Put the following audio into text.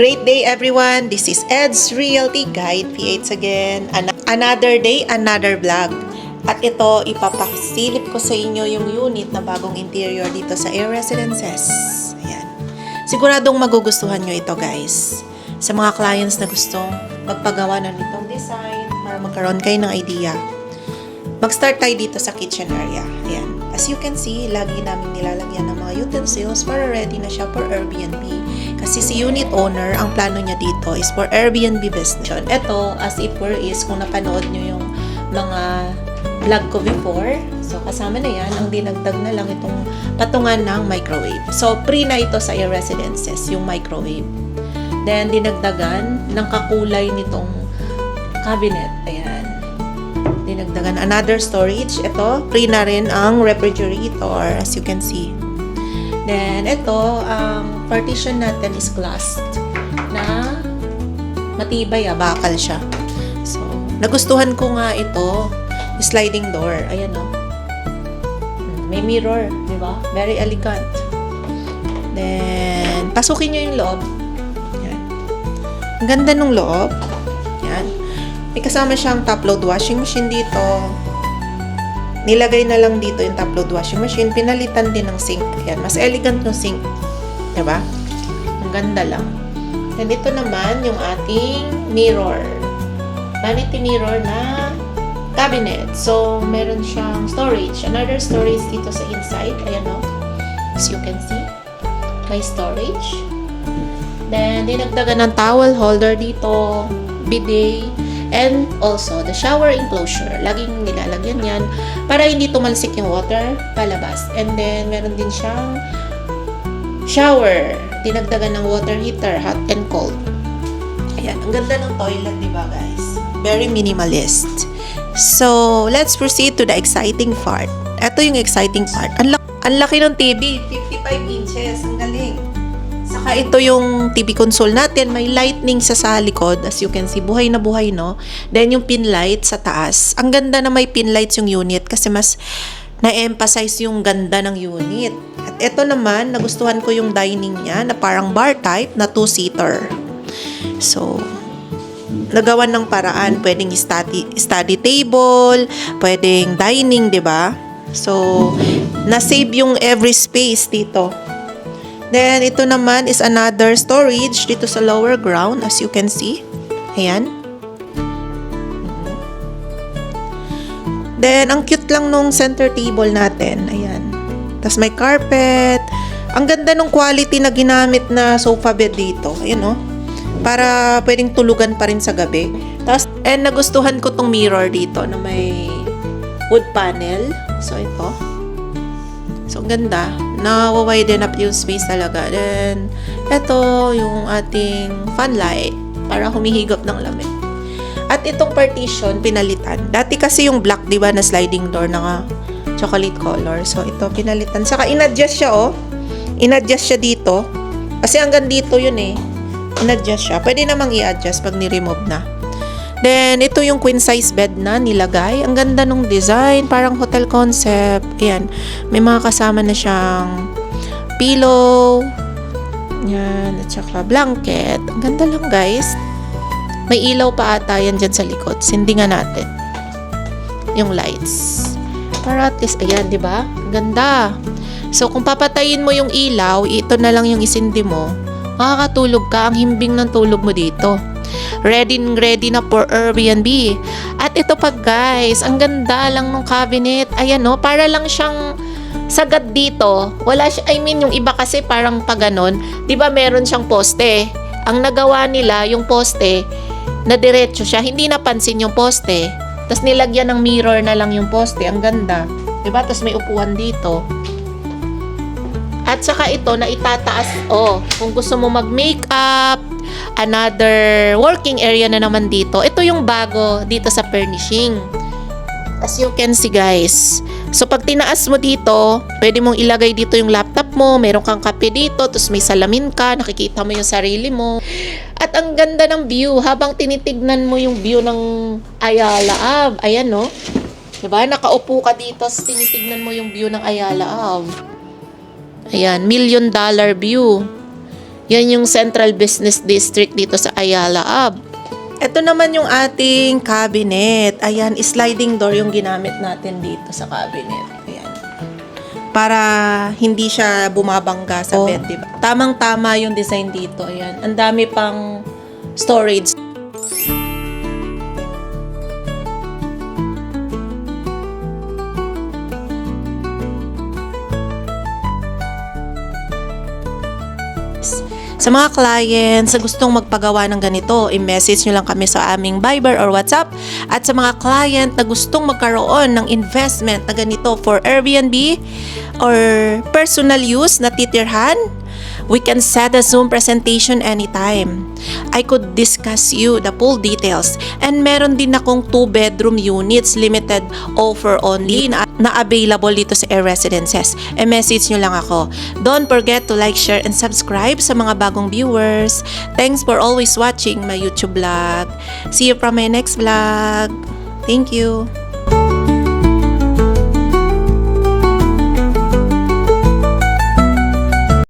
Great day everyone! This is Ed's Realty Guide PH again. Another day, another vlog. At ito, ipapasilip ko sa inyo yung unit na bagong interior dito sa Air Residences. Ayan. Siguradong magugustuhan nyo ito guys. Sa mga clients na gustong magpagawa na nitong design para magkaroon kayo ng idea. Mag-start tayo dito sa kitchen area. Ayan. As you can see, lagi namin nilalagyan ng mga utensils para ready na siya for Airbnb. Kasi si unit owner, ang plano niya dito is for Airbnb business. Ito, as it were, is kung napanood nyo yung mga vlog ko before. So, kasama na yan. Ang dinagdag na lang itong patungan ng microwave. So, free na ito sa Air Residences, yung microwave. Then, dinagdagan ng kakulay nitong cabinet. Ayan. Dinagdagan another storage. Ito, free na rin ang refrigerator, as you can see. Then, ito, ang partition natin is glassed na matibay, bakal siya. So, nagustuhan ko nga ito, sliding door. Ayan o. May mirror, di ba? Very elegant. Then, pasukin nyo yung loob. Ayan. Ang ganda ng loob. Ayan. May kasama siyang top load washing machine dito. Nilagay na lang dito yung top load washing machine. Pinalitan din ng sink. Ayan. Mas elegant yung sink. Diba? Ang ganda lang. And ito naman yung ating mirror. Vanity mirror na cabinet. So, meron siyang storage. Another storage dito sa inside. Ayan o. As you can see. May storage. Then, dinagdagan ng towel holder dito. Bidet. And also, the shower enclosure. Laging nilalagyan yan para hindi tumalsik yung water palabas. And then, meron din siyang shower. Dinagdagan ng water heater, hot and cold. Ayan. Ang ganda ng toilet, diba guys? Very minimalist. So, let's proceed to the exciting part. Ito yung exciting part. Ang laki ng TV. 55 inches. Ang galing. Saka ito yung TV console natin, may lightning sa likod, as you can see, buhay na buhay, no? Then yung pin light sa taas. Ang ganda na may pin lights yung unit kasi mas na-emphasize yung ganda ng unit. At ito naman, nagustuhan ko yung dining niya na parang bar type na 2-seater. So, nagawan ng paraan, pwedeng study table, pwedeng dining, 'di ba? So, na-save yung every space dito. Then, ito naman is another storage dito sa lower ground, as you can see. Ayan. Then, ang cute lang nung center table natin. Ayan. Tapos may carpet. Ang ganda nung quality na ginamit na sofa bed dito. Ayan o. Para pwedeng tulugan pa rin sa gabi. Tapos, and nagustuhan ko tong mirror dito na may wood panel. So, ito. So, ang ganda. Na-widen up yung space talaga. Then, ito yung ating fan light para humihigop ng lamig. At itong partition, pinalitan. Dati kasi yung black, di ba, na sliding door na chocolate color. So, ito, pinalitan. Saka, in-adjust siya, oh. In-adjust siya dito. Kasi hanggang dito yun, eh. In-adjust siya. Pwede namang i-adjust pag ni-remove na. Then, ito yung queen size bed na nilagay. Ang ganda nung design. Parang hotel concept. Ayan. May mga kasama na siyang pillow. Yan. At saka blanket. Ang ganda lang guys. May ilaw pa ata yan dyan sa likod. Sindingan natin. Yung lights. Para at least, ayan, di ba? Ganda. So, kung papatayin mo yung ilaw, ito na lang yung isindi mo. Makakatulog ka. Ang himbing ng tulog mo dito. Ready na for Airbnb. At ito pa guys, ang ganda lang ng cabinet. Ayan no, para lang siyang sagad dito. Wala siya, I mean yung iba kasi parang pa ganon. 'Di ba meron siyang poste? Ang nagawa nila yung poste na diretso siya, hindi napansin yung poste. Tapos nilagyan ng mirror na lang yung poste. Ang ganda. 'Di ba? Tapos may upuan dito. At saka ito na itataas. Oh, kung gusto mo mag-makeup, another working area na naman dito. Ito yung bago dito sa furnishing. As you can see guys. So pag tinaas mo dito, pwede mong ilagay dito yung laptop mo. Meron kang kape dito. Tapos may salamin ka. Nakikita mo yung sarili mo. At ang ganda ng view. Habang tinitignan mo yung view ng Ayala Ave. Ayan no. Diba? Nakaupo ka dito. Tapos tinitignan mo yung view ng Ayala Ave. Ayan. $1 million view. Yan yung Central Business District dito sa Ayala Ab. Ito naman yung ating cabinet. Ayan, sliding door yung ginamit natin dito sa cabinet. Ayan. Para hindi siya bumabangga sa bed, diba? Tamang-tama yung design dito. Ayan. Ang dami pang storage. Sa mga clients na gustong magpagawa ng ganito, i-message nyo lang kami sa aming Viber or WhatsApp. At sa mga client na gustong magkaroon ng investment na ganito for Airbnb or personal use na titirhan, we can set a Zoom presentation anytime. I could discuss you the full details. And meron din akong 2-bedroom units, limited offer only na available dito sa Air Residences. Message nyo lang ako. Don't forget to like, share, and subscribe sa mga bagong viewers. Thanks for always watching my YouTube vlog. See you from my next vlog. Thank you.